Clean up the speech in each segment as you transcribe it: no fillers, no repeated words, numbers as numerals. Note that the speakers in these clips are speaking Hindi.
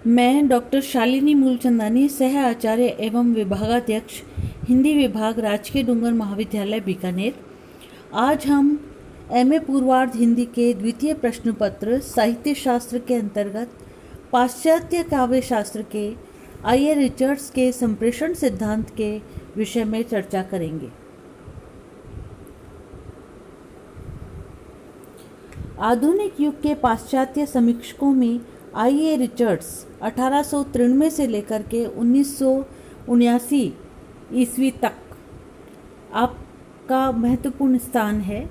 मैं डॉक्टर शालिनी मूलचंदानी, सह आचार्य एवं विभागाध्यक्ष, हिंदी विभाग, राजकीय डूंगर महाविद्यालय बीकानेर। आज हम एमए पूर्वार्ध हिंदी के द्वितीय प्रश्न पत्र साहित्य शास्त्र के अंतर्गत पाश्चात्य काव्य शास्त्र के आई.ए. रिचर्ड्स के संप्रेषण सिद्धांत के विषय में चर्चा करेंगे। आधुनिक युग के पाश्चात्य समीक्षकों में आई.ए. रिचर्ड्स 1893 से लेकर के 1979 ईस्वी तक आपका महत्वपूर्ण स्थान है।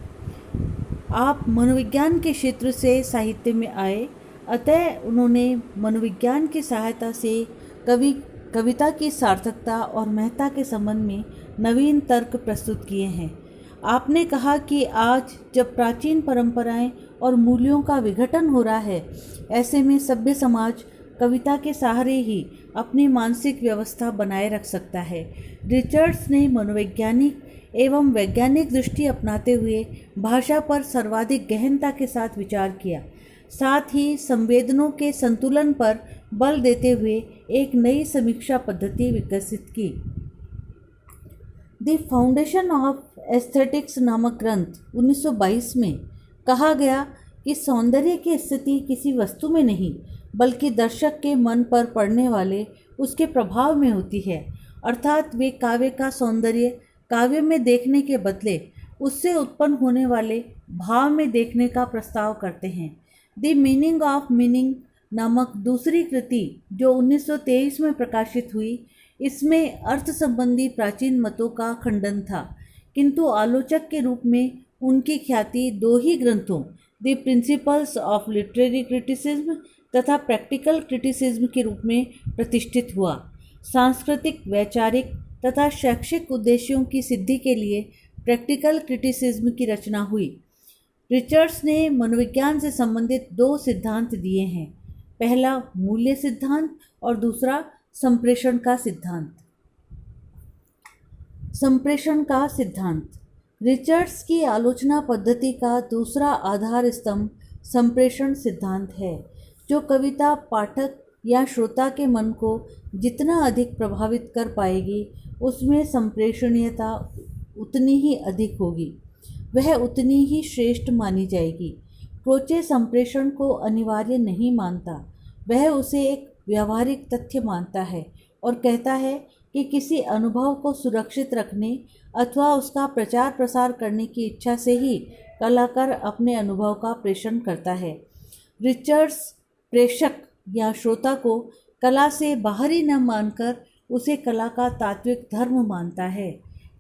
आप मनोविज्ञान के क्षेत्र से साहित्य में आए, अतः उन्होंने मनोविज्ञान की सहायता से कविता की सार्थकता और महत्ता के संबंध में नवीन तर्क प्रस्तुत किए हैं। आपने कहा कि आज जब प्राचीन परंपराएं और मूल्यों का विघटन हो रहा है, ऐसे में सभ्य समाज कविता के सहारे ही अपनी मानसिक व्यवस्था बनाए रख सकता है। रिचर्ड्स ने मनोवैज्ञानिक एवं वैज्ञानिक दृष्टि अपनाते हुए भाषा पर सर्वाधिक गहनता के साथ विचार किया, साथ ही संवेदनों के संतुलन पर बल देते हुए एक नई समीक्षा पद्धति विकसित की। द फाउंडेशन ऑफ एस्थेटिक्स नामक ग्रंथ 1922 में कहा गया कि सौंदर्य की स्थिति किसी वस्तु में नहीं, बल्कि दर्शक के मन पर पड़ने वाले उसके प्रभाव में होती है। अर्थात वे काव्य का सौंदर्य काव्य में देखने के बदले उससे उत्पन्न होने वाले भाव में देखने का प्रस्ताव करते हैं। द मीनिंग ऑफ मीनिंग नामक दूसरी कृति जो 1923 में प्रकाशित हुई, इसमें अर्थ संबंधी प्राचीन मतों का खंडन था, किंतु आलोचक के रूप में उनकी ख्याति दो ही ग्रंथों, the principles of literary criticism तथा प्रैक्टिकल क्रिटिसिज्म के रूप में प्रतिष्ठित हुआ। सांस्कृतिक, वैचारिक तथा शैक्षिक उद्देश्यों की सिद्धि के लिए प्रैक्टिकल क्रिटिसिज्म की रचना हुई। रिचर्ड्स ने मनोविज्ञान से संबंधित दो सिद्धांत दिए हैं, पहला मूल्य सिद्धांत और दूसरा संप्रेषण का सिद्धांत। संप्रेषण का सिद्धांत रिचर्ड्स की आलोचना पद्धति का दूसरा आधार स्तंभ संप्रेषण सिद्धांत है, जो कविता पाठक या श्रोता के मन को जितना अधिक प्रभावित कर पाएगी, उसमें संप्रेषणीयता उतनी ही अधिक होगी, वह उतनी ही श्रेष्ठ मानी जाएगी। क्रोचे संप्रेषण को अनिवार्य नहीं मानता, वह उसे एक व्यावहारिक तथ्य मानता है और कहता है कि किसी अनुभव को सुरक्षित रखने अथवा उसका प्रचार प्रसार करने की इच्छा से ही कलाकार अपने अनुभव का प्रेषण करता है। रिचर्ड्स प्रेषक या श्रोता को कला से बाहरी न मानकर उसे कला का तात्विक धर्म मानता है।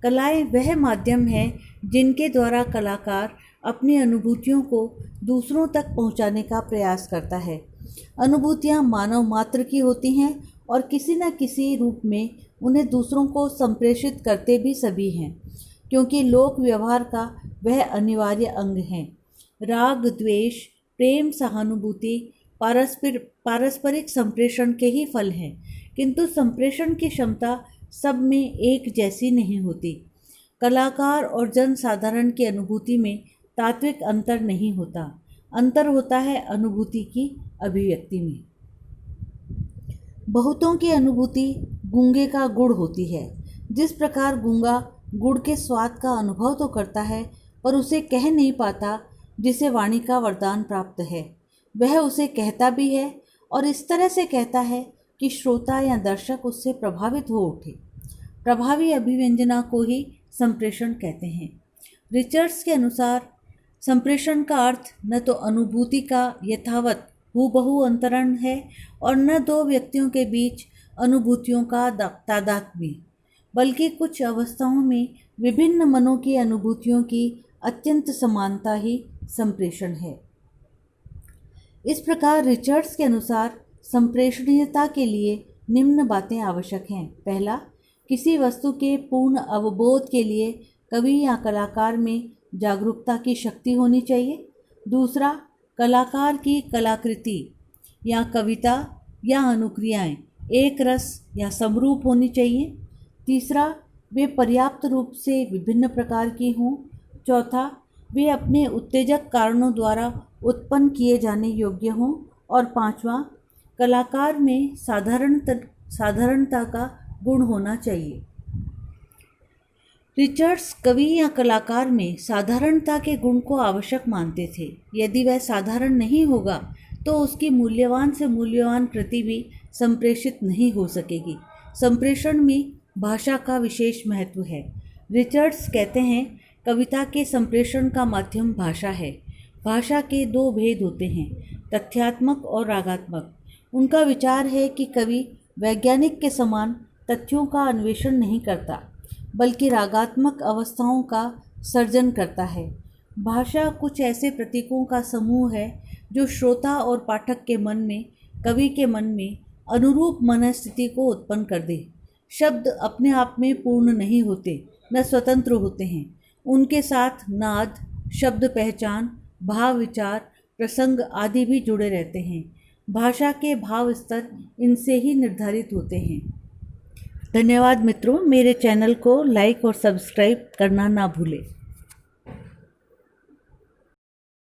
कलाएं वह माध्यम है जिनके द्वारा कलाकार अपनी अनुभूतियों को दूसरों तक पहुंचाने का प्रयास करता है। अनुभूतियां मानव मात्र की होती हैं और किसी न किसी रूप में उन्हें दूसरों को संप्रेषित करते भी सभी हैं, क्योंकि लोक व्यवहार का वह अनिवार्य अंग है। राग, द्वेष, प्रेम, सहानुभूति पारस्परिक संप्रेषण के ही फल हैं, किंतु संप्रेषण की क्षमता सब में एक जैसी नहीं होती। कलाकार और जनसाधारण की अनुभूति में तात्विक अंतर नहीं होता, अंतर होता है अनुभूति की अभिव्यक्ति में। बहुतों की अनुभूति गूंगे का गुड़ होती है। जिस प्रकार गूंगा गुड़ के स्वाद का अनुभव तो करता है, पर उसे कह नहीं पाता, जिसे वाणी का वरदान प्राप्त है, वह उसे कहता भी है और इस तरह से कहता है कि श्रोता या दर्शक उससे प्रभावित हो उठे। प्रभावी अभिव्यंजना को ही संप्रेषण कहते हैं। रिचर्ड्स के अनुसार संप्रेषण का अर्थ न तो अनुभूति का यथावत हूबहू अंतरण है और न दो व्यक्तियों के बीच अनुभूतियों का तादात्म्य, बल्कि कुछ अवस्थाओं में विभिन्न मनों की अनुभूतियों की अत्यंत समानता ही संप्रेषण है। इस प्रकार रिचर्ड्स के अनुसार संप्रेषणीयता के लिए निम्न बातें आवश्यक हैं। पहला, किसी वस्तु के पूर्ण अवबोध के लिए कवि या कलाकार में जागरूकता की शक्ति होनी चाहिए। दूसरा, कलाकार की कलाकृति या कविता या अनुक्रियाएं एक रस या समरूप होनी चाहिए। तीसरा, वे पर्याप्त रूप से विभिन्न प्रकार की हों। चौथा, वे अपने उत्तेजक कारणों द्वारा उत्पन्न किए जाने योग्य हों। और पांचवा, कलाकार में साधारणता का गुण होना चाहिए। रिचर्ड्स कवि या कलाकार में साधारणता के गुण को आवश्यक मानते थे। यदि वह साधारण नहीं होगा तो उसकी मूल्यवान से मूल्यवान कृति भी संप्रेषित नहीं हो सकेगी। संप्रेषण में भाषा का विशेष महत्व है। रिचर्ड्स कहते हैं, कविता के संप्रेषण का माध्यम भाषा है। भाषा के दो भेद होते हैं, तथ्यात्मक और रागात्मक। उनका विचार है कि कवि वैज्ञानिक के समान तथ्यों का अन्वेषण नहीं करता, बल्कि रागात्मक अवस्थाओं का सर्जन करता है। भाषा कुछ ऐसे प्रतीकों का समूह है जो श्रोता और पाठक के मन में, कवि के मन में अनुरूप मनस्थिति को उत्पन्न कर दे। शब्द अपने आप में पूर्ण नहीं होते, न स्वतंत्र होते हैं। उनके साथ नाद, शब्द पहचान, भाव विचार, प्रसंग आदि भी जुड़े रहते हैं। भाषा के भाव स्तर इनसे ही निर्धारित होते हैं। धन्यवाद मित्रों, मेरे चैनल को लाइक और सब्सक्राइब करना ना भूलें।